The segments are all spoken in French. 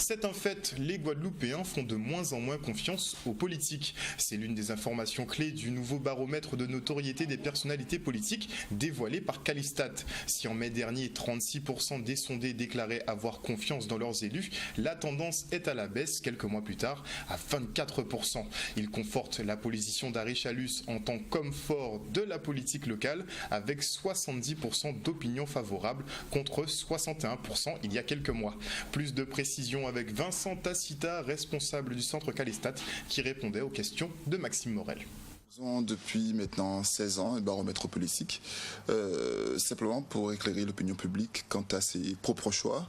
C'est un fait, les Guadeloupéens font de moins en moins confiance aux politiques. C'est l'une des informations clés du nouveau baromètre de notoriété des personnalités politiques dévoilé par Calistat. Si en mai dernier, 36% des sondés déclaraient avoir confiance dans leurs élus, la tendance est à la baisse quelques mois plus tard à 24%. Il conforte la position d'Harry Chalus en tant qu'homme fort de la politique locale avec 70% d'opinion favorable contre 61% il y a quelques mois. Plus de précisions avec Vincent Tacita, responsable du centre Calistat, qui répondait aux questions de Maxime Morel. Depuis maintenant 16 ans un baromètre politique, simplement pour éclairer l'opinion publique quant à ses propres choix.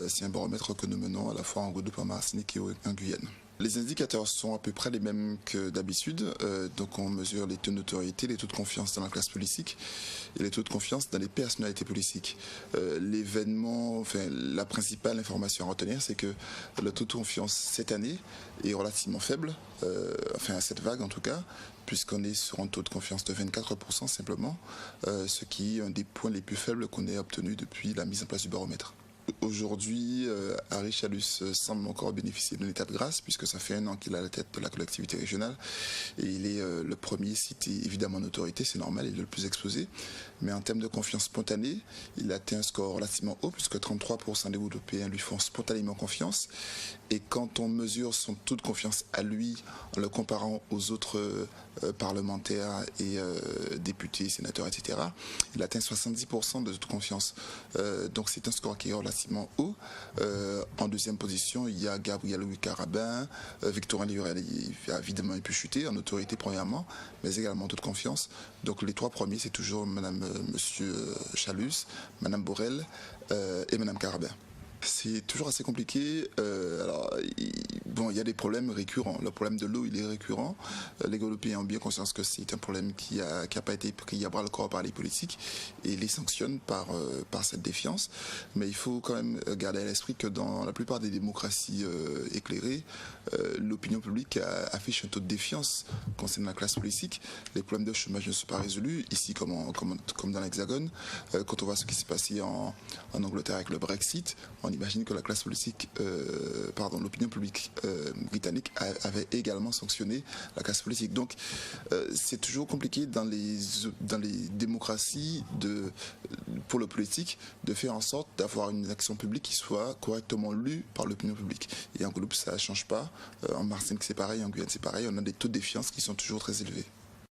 C'est un baromètre que nous menons à la fois en Guadeloupe, en Martinique et en Guyane. Les indicateurs sont à peu près les mêmes que d'habitude, donc on mesure les taux de notoriété, les taux de confiance dans la classe politique et les taux de confiance dans les personnalités politiques. L'événement, la principale information à retenir, c'est que le taux de confiance cette année est relativement faible, à cette vague en tout cas, puisqu'on est sur un taux de confiance de 24% simplement, ce qui est un des points les plus faibles qu'on ait obtenu depuis la mise en place du baromètre. Aujourd'hui, Harry Chalus semble encore bénéficier d'un état de grâce puisque ça fait 1 an qu'il est à la tête de la collectivité régionale et il est le premier cité évidemment en autorité, c'est normal, il est le plus exposé. Mais en termes de confiance spontanée, il a atteint un score relativement haut puisque 33% des Guadeloupéens lui font spontanément confiance. Et quand on mesure son taux de confiance à lui en le comparant aux autres parlementaires et députés, sénateurs, etc., il atteint 70% de taux de confiance. Donc c'est un score qui est relativement haut. En deuxième position, il y a Gabriel Louis-Carabin, Victorin Liurel, évidemment il peut chuter en autorité premièrement, mais également en taux de confiance. Donc les trois premiers, c'est toujours monsieur Chalus, madame Borel et madame Carabin. C'est toujours assez compliqué. Il y a des problèmes récurrents. Le problème de l'eau, il est récurrent. Les Guadeloupéens ont bien conscience que c'est un problème qui n'a pas été pris à bras le corps par les politiques et les sanctionnent par cette défiance. Mais il faut quand même garder à l'esprit que dans la plupart des démocraties éclairées, l'opinion publique affiche un taux de défiance concernant la classe politique. Les problèmes de chômage ne sont pas résolus, ici comme dans l'Hexagone. Quand on voit ce qui s'est passé en Angleterre avec le Brexit, on imagine que la classe politique, l'opinion publique britannique avait également sanctionné la classe politique. Donc c'est toujours compliqué dans les démocraties pour le politique de faire en sorte d'avoir une action publique qui soit correctement lue par l'opinion publique. Et en Guadeloupe, ça ne change pas. En Martinique, c'est pareil, en Guyane, c'est pareil. On a des taux de défiance qui sont toujours très élevés.